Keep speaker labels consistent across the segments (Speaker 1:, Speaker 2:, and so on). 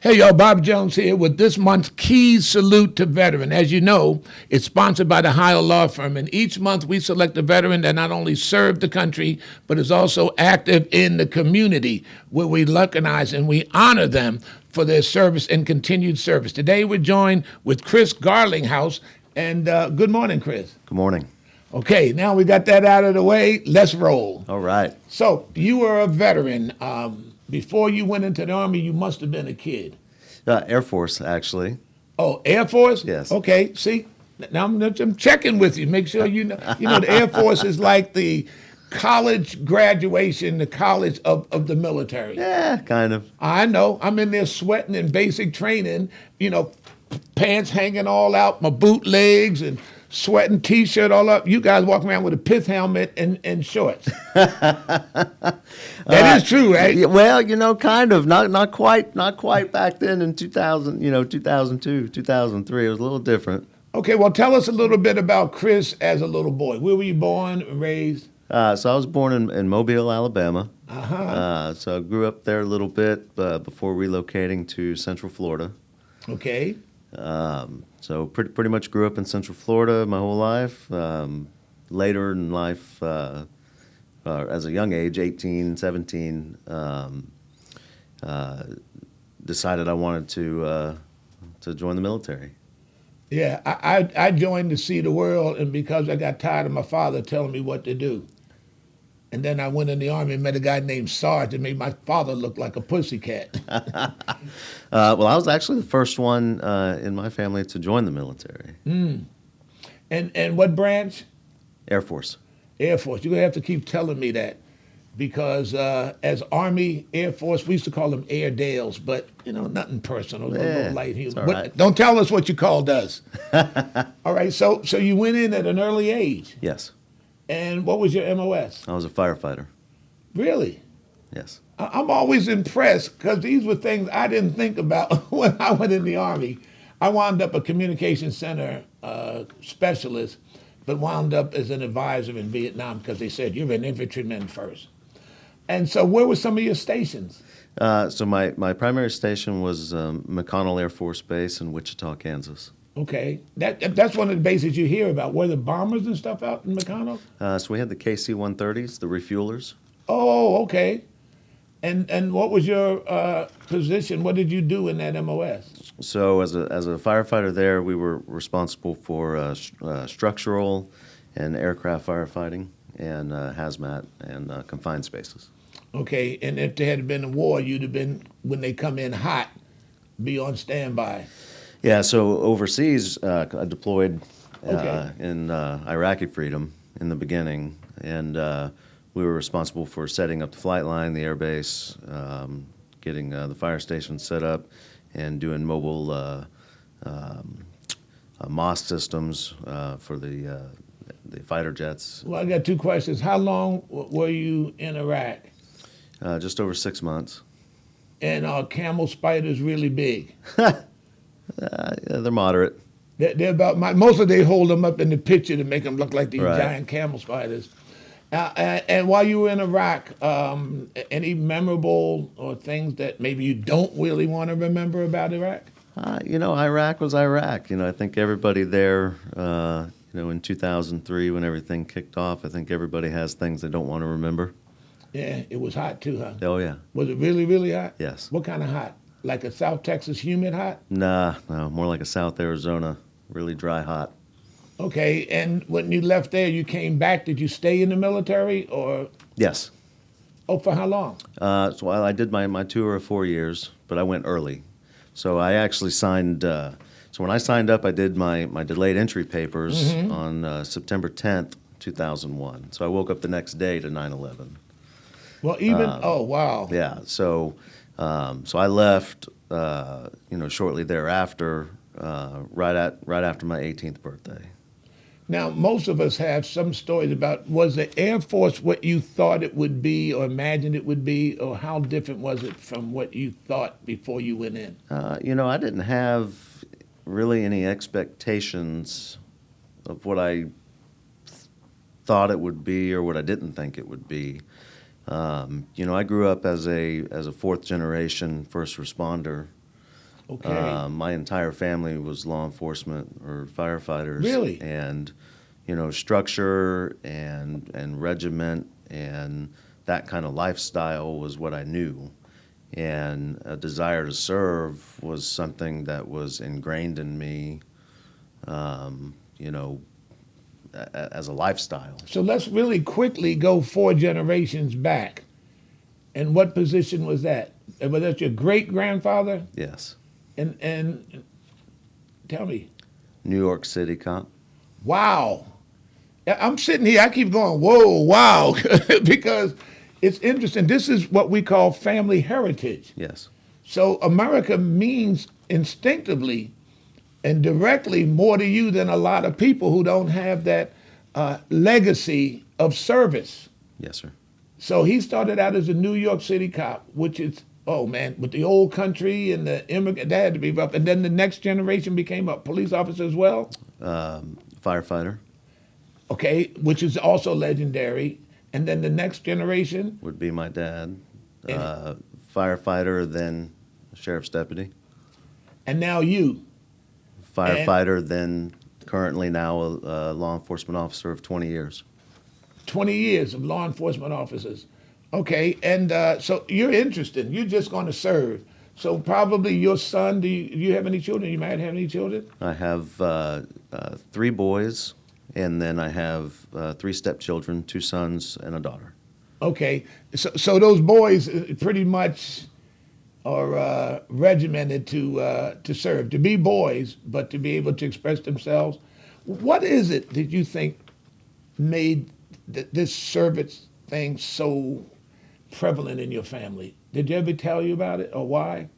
Speaker 1: Hey, y'all, Bob Jones here with this month's Key Salute to Veteran. As you know, it's sponsored by the Heil Law Firm, and each month we select a veteran that not only served the country, but is also active in the community, where we recognize and we honor them for their service and continued service. Today we're joined with Chris Garlinghouse, and good morning, Chris.
Speaker 2: Good morning.
Speaker 1: Okay, now we got that out of the way, let's roll.
Speaker 2: All right.
Speaker 1: So, you were a veteran. Before you went into the Army, you must have been a kid.
Speaker 2: Air Force, actually.
Speaker 1: Oh, Air Force?
Speaker 2: Yes.
Speaker 1: Okay, see, now I'm checking with you. Make sure you know. You know, the Air Force is like the college graduation, the college of the military.
Speaker 2: Yeah, kind of.
Speaker 1: I know. I'm in there sweating in basic training, pants hanging all out, my bootlegs, and sweating, T-shirt all up. You guys walk around with a pith helmet and shorts. That is true, right?
Speaker 2: Well, kind of. Not quite back then in 2000, 2002, 2003. It was a little different.
Speaker 1: Okay, well, tell us a little bit about Chris as a little boy. Where were you born and raised?
Speaker 2: So I was born in Mobile, Alabama.
Speaker 1: Uh-huh.
Speaker 2: So I grew up there a little bit before relocating to Central Florida.
Speaker 1: Okay.
Speaker 2: So pretty much grew up in Central Florida my whole life. Later in life, as a young age, 18, 17, decided I wanted to join the military.
Speaker 1: Yeah, I joined to see the world, and because I got tired of my father telling me what to do. And then I went in the Army and met a guy named Sarge and made my father look like a pussycat.
Speaker 2: Well, I was actually the first one in my family to join the military.
Speaker 1: And what branch?
Speaker 2: Air Force.
Speaker 1: Air Force. You're going to have to keep telling me that, because as Army, Air Force, we used to call them Air Dales, but, nothing personal, no little light humor.
Speaker 2: all right.
Speaker 1: Don't tell us what you called us. All right, so you went in at an early age.
Speaker 2: Yes.
Speaker 1: And what was your MOS?
Speaker 2: I was a firefighter.
Speaker 1: Really?
Speaker 2: Yes.
Speaker 1: I'm always impressed, because these were things I didn't think about when I went in the Army. I wound up a communication center specialist, but wound up as an advisor in Vietnam, because they said, you're an infantryman first. And so where were some of your stations?
Speaker 2: So my primary station was McConnell Air Force Base in Wichita, Kansas.
Speaker 1: Okay. That's one of the bases you hear about. Were the bombers and stuff out in McConnell?
Speaker 2: So we had the KC-130s, the refuelers.
Speaker 1: Oh, okay. And what was your position? What did you do in that MOS?
Speaker 2: So as a firefighter there, we were responsible for structural and aircraft firefighting and hazmat and confined spaces.
Speaker 1: Okay, and if there had been a war, you'd have been, when they come in hot, be on standby.
Speaker 2: Yeah, so overseas, I deployed
Speaker 1: Okay.
Speaker 2: in Iraqi Freedom in the beginning, and we were responsible for setting up the flight line, the air base, getting the fire station set up, and doing mobile MOS systems for the fighter jets.
Speaker 1: Well, I got two questions. How long were you in Iraq?
Speaker 2: Just over 6 months.
Speaker 1: And are camel spiders really big?
Speaker 2: Yeah, they're moderate.
Speaker 1: They're about mostly they hold them up in the picture to make them look like these
Speaker 2: Right.
Speaker 1: giant camel spiders. And while you were in Iraq, any memorable or things that maybe you don't really want to remember about Iraq?
Speaker 2: Iraq was Iraq. I think everybody there, in 2003 when everything kicked off, I think everybody has things they don't want to remember.
Speaker 1: Yeah, it was hot too, huh?
Speaker 2: Oh, yeah.
Speaker 1: Was it really, really hot?
Speaker 2: Yes.
Speaker 1: What kind of hot? Like a South Texas humid hot?
Speaker 2: No, more like a South Arizona, really dry hot.
Speaker 1: Okay, and when you left there, you came back. Did you stay in the military or?
Speaker 2: Yes.
Speaker 1: Oh, for how long?
Speaker 2: So I did my tour of 4 years, but I went early. So I actually signed, so when I signed up, I did my delayed entry papers on September 10th, 2001. So I woke up the next day to 9/11.
Speaker 1: Well, oh, wow.
Speaker 2: Yeah, so I left, shortly thereafter, right after my 18th birthday.
Speaker 1: Now, most of us have some stories about, was the Air Force what you thought it would be or imagined it would be, or how different was it from what you thought before you went in?
Speaker 2: I didn't have really any expectations of what I thought it would be or what I didn't think it would be. I grew up as a fourth generation first responder,
Speaker 1: Okay.
Speaker 2: My entire family was law enforcement or firefighters.
Speaker 1: Really?
Speaker 2: And, structure and regiment and that kind of lifestyle was what I knew. And a desire to serve was something that was ingrained in me, as a lifestyle.
Speaker 1: So let's really quickly go 4 generations back. And what position was that? Was that your great grandfather?
Speaker 2: Yes.
Speaker 1: And tell me.
Speaker 2: New York City cop.
Speaker 1: Wow. I'm sitting here, I keep going, whoa, wow, because it's interesting. This is what we call family heritage.
Speaker 2: Yes.
Speaker 1: So America means instinctively and directly more to you than a lot of people who don't have that legacy of service.
Speaker 2: Yes, sir.
Speaker 1: So he started out as a New York City cop, which is, oh man, with the old country and the immigrant, that had to be rough. And then the next generation became a police officer as well.
Speaker 2: Firefighter
Speaker 1: Okay, which is also legendary. And then the next generation,
Speaker 2: would be my dad. Firefighter, then sheriff's deputy.
Speaker 1: and now you.
Speaker 2: Firefighter, then currently now a law enforcement officer of 20 years.
Speaker 1: 20 years of law enforcement officers. Okay, and so you're interested. You're just going to serve. So probably your son, do you have any children? You might have any children?
Speaker 2: I have 3 boys, and then I have 3 stepchildren, 2 sons and a daughter.
Speaker 1: Okay, so those boys pretty much are regimented to serve, to be boys, but to be able to express themselves. What is it that you think made this service thing so prevalent in your family? Did they ever tell you about it, or why?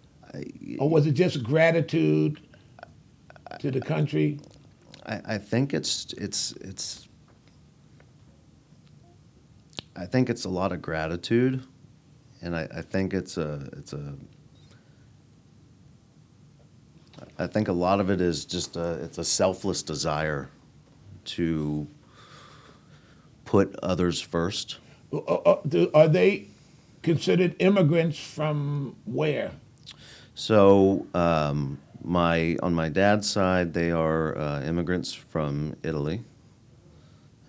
Speaker 1: Or was it just gratitude to the country?
Speaker 2: I think I think it's a lot of gratitude, and I think I think a lot of it is just it's a selfless desire to put others first.
Speaker 1: Are they considered immigrants from where?
Speaker 2: So on my dad's side, they are immigrants from Italy,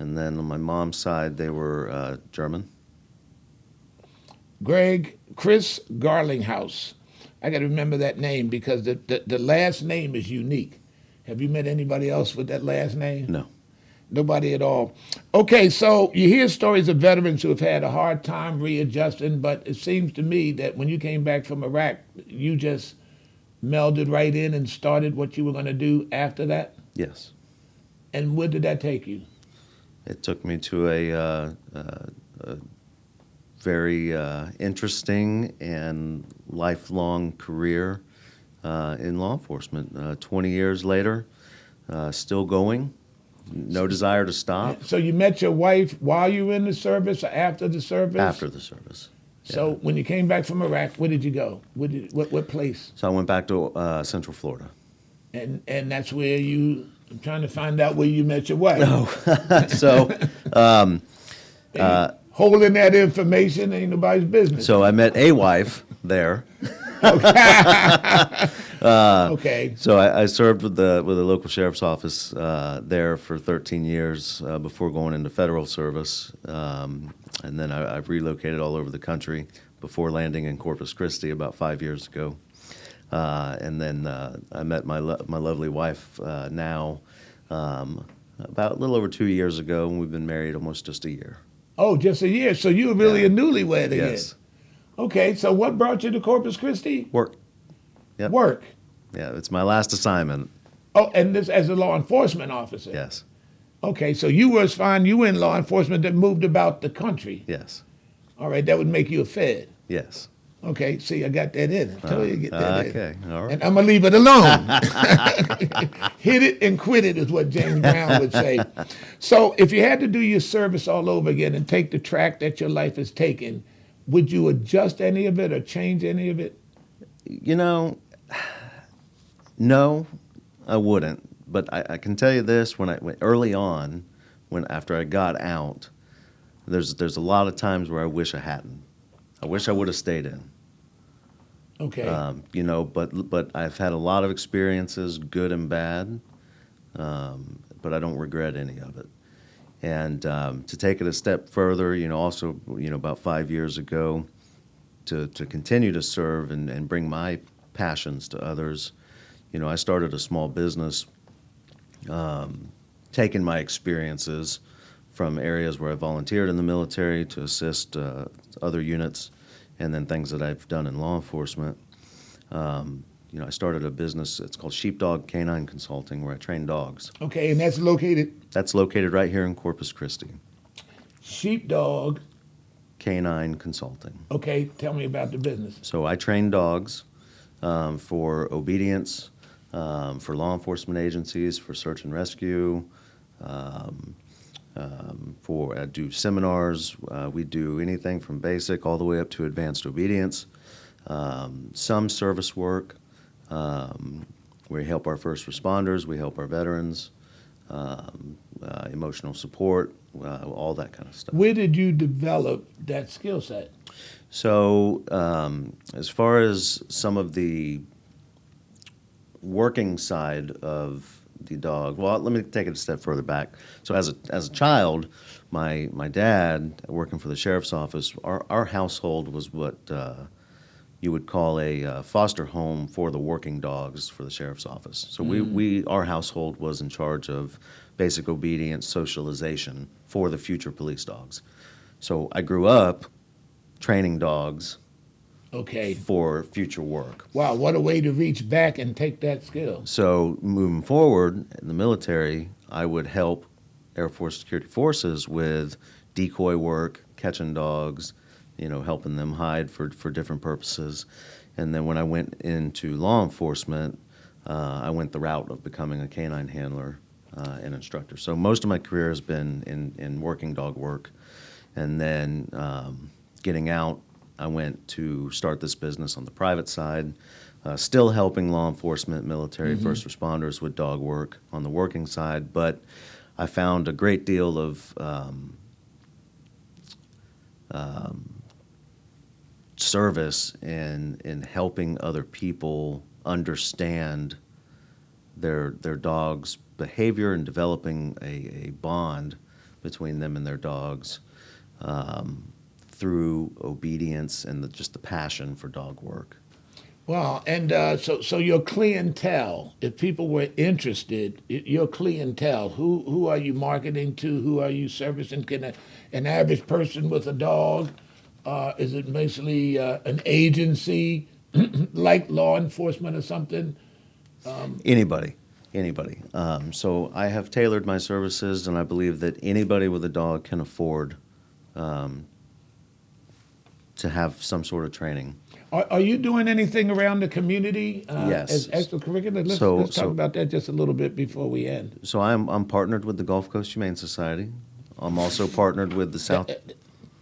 Speaker 2: and then on my mom's side, they were German.
Speaker 1: Chris Garlinghouse. I got to remember that name because the last name is unique. Have you met anybody else with that last name?
Speaker 2: No.
Speaker 1: Nobody at all. Okay, so you hear stories of veterans who have had a hard time readjusting, but it seems to me that when you came back from Iraq, you just melded right in and started what you were going to do after that?
Speaker 2: Yes.
Speaker 1: And where did that take you?
Speaker 2: It took me to a very interesting and lifelong career in law enforcement. 20 years later, still going, no desire to stop.
Speaker 1: So you met your wife while you were in the service or after the service?
Speaker 2: After the service.
Speaker 1: So when you came back from Iraq, where did you go? What place?
Speaker 2: So I went back to Central Florida.
Speaker 1: And that's where I'm trying to find out where you met your wife.
Speaker 2: Oh, so
Speaker 1: holding that information ain't nobody's business.
Speaker 2: so I met a wife there.
Speaker 1: Okay.
Speaker 2: So I served with the local sheriff's office there for 13 years before going into federal service, and then I've relocated all over the country before landing in Corpus Christi about 5 years ago, and then I met my lovely wife now about a little over 2 years ago, and we've been married almost just a year.
Speaker 1: Oh, just a year. So you were really a newlywed again.
Speaker 2: Yes.
Speaker 1: Okay. So what brought you to Corpus Christi?
Speaker 2: Work. Yep.
Speaker 1: Work.
Speaker 2: Yeah, it's my last assignment.
Speaker 1: Oh, and this as a law enforcement officer.
Speaker 2: Yes.
Speaker 1: Okay. So you was fine. You were in law enforcement that moved about the country.
Speaker 2: Yes.
Speaker 1: All right. That would make you a Fed.
Speaker 2: Yes.
Speaker 1: Okay. See, I got that in. I told you to get that in.
Speaker 2: Okay. All right.
Speaker 1: And I'm going to leave it alone. Hit it and quit it is what James Brown would say. So if you had to do your service all over again and take the track that your life has taken, would you adjust any of it or change any of it?
Speaker 2: No, I wouldn't. But I can tell you this: when early on, after I got out, there's a lot of times where I wish I hadn't. I wish I would have stayed in.
Speaker 1: Okay.
Speaker 2: But I've had a lot of experiences, good and bad, but I don't regret any of it. And to take it a step further, also, about 5 years ago, to continue to serve and bring my passions to others, I started a small business, taking my experiences from areas where I volunteered in the military to assist other units, and then things that I've done in law enforcement. I started a business, it's called Sheepdog Canine Consulting, where I train dogs.
Speaker 1: Okay, and that's located?
Speaker 2: That's located right here in Corpus Christi.
Speaker 1: Sheepdog
Speaker 2: Canine Consulting.
Speaker 1: Okay, tell me about the business.
Speaker 2: So I train dogs for obedience, for law enforcement agencies, for search and rescue, I do seminars. We do anything from basic all the way up to advanced obedience. Some service work. We help our first responders. We help our veterans. Emotional support. All that kind of stuff.
Speaker 1: Where did you develop that skill set?
Speaker 2: So as far as some of the working side of the dog, well, let me take it a step further back. So as a child, my dad, working for the sheriff's office, our household was what you would call a foster home for the working dogs for the sheriff's office. So our household was in charge of basic obedience, socialization for the future police dogs. So I grew up training dogs for future work.
Speaker 1: Wow, what a way to reach back and take that skill.
Speaker 2: So moving forward in the military, I would help Air Force Security Forces with decoy work, catching dogs, helping them hide for different purposes. And then when I went into law enforcement, I went the route of becoming a canine handler and instructor. So most of my career has been in working dog work. And then getting out, I went to start this business on the private side, still helping law enforcement, military, first responders with dog work on the working side. But I found a great deal of service in helping other people understand their dog's behavior and developing a bond between them and their dogs through obedience and just the passion for dog work.
Speaker 1: Wow, and so your clientele, if people were interested, your clientele, who are you marketing to? Who are you servicing? Can an average person with a dog, is it basically an agency like law enforcement or something?
Speaker 2: Anybody. So I have tailored my services, and I believe that anybody with a dog can afford to have some sort of training.
Speaker 1: Are you doing anything around the community
Speaker 2: Yes.
Speaker 1: as extracurricular? Let's talk about that just a little bit before we end.
Speaker 2: So I'm partnered with the Gulf Coast Humane Society. I'm also partnered with the South.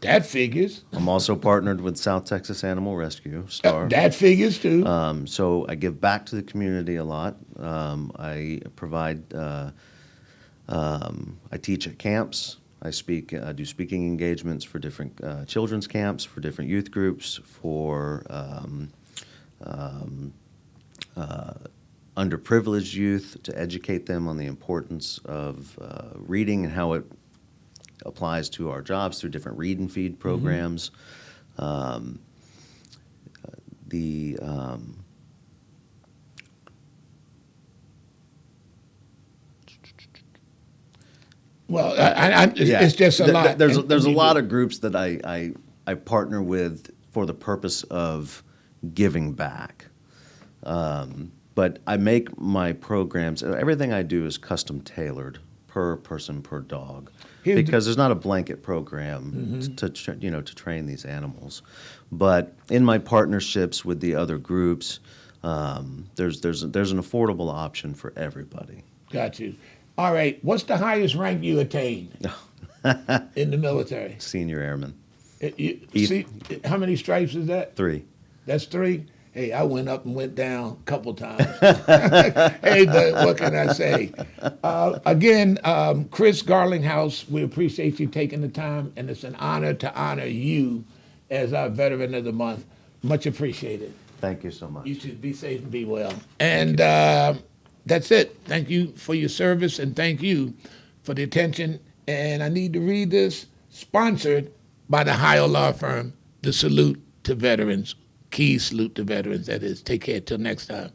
Speaker 1: That figures.
Speaker 2: I'm also partnered with South Texas Animal Rescue, STAR.
Speaker 1: That figures too.
Speaker 2: So I give back to the community a lot. I provide. I teach at camps. I do speaking engagements for different children's camps, for different youth groups, for underprivileged youth, to educate them on the importance of reading and how it applies to our jobs through different read and feed programs.
Speaker 1: Well, it's just a lot.
Speaker 2: There's a lot of groups that I partner with for the purpose of giving back. But I make my programs, everything I do is custom tailored per person, per dog, because there's not a blanket program to train these animals. But in my partnerships with the other groups, there's an affordable option for everybody.
Speaker 1: Got you. All right. What's the highest rank you attained in the military?
Speaker 2: Senior airman.
Speaker 1: See, how many stripes is that?
Speaker 2: 3.
Speaker 1: That's 3? Hey, I went up and went down a couple times. Hey, but what can I say? Again, Chris Garlinghouse, we appreciate you taking the time, and it's an honor to honor you as our Veteran of the Month. Much appreciated.
Speaker 2: Thank you so much.
Speaker 1: You should be safe and be well. And that's it. Thank you for your service, and thank you for the attention. And I need to read this. Sponsored by the Ohio law firm, the Salute to Veterans, Key Salute to Veterans, that is. Take care till next time.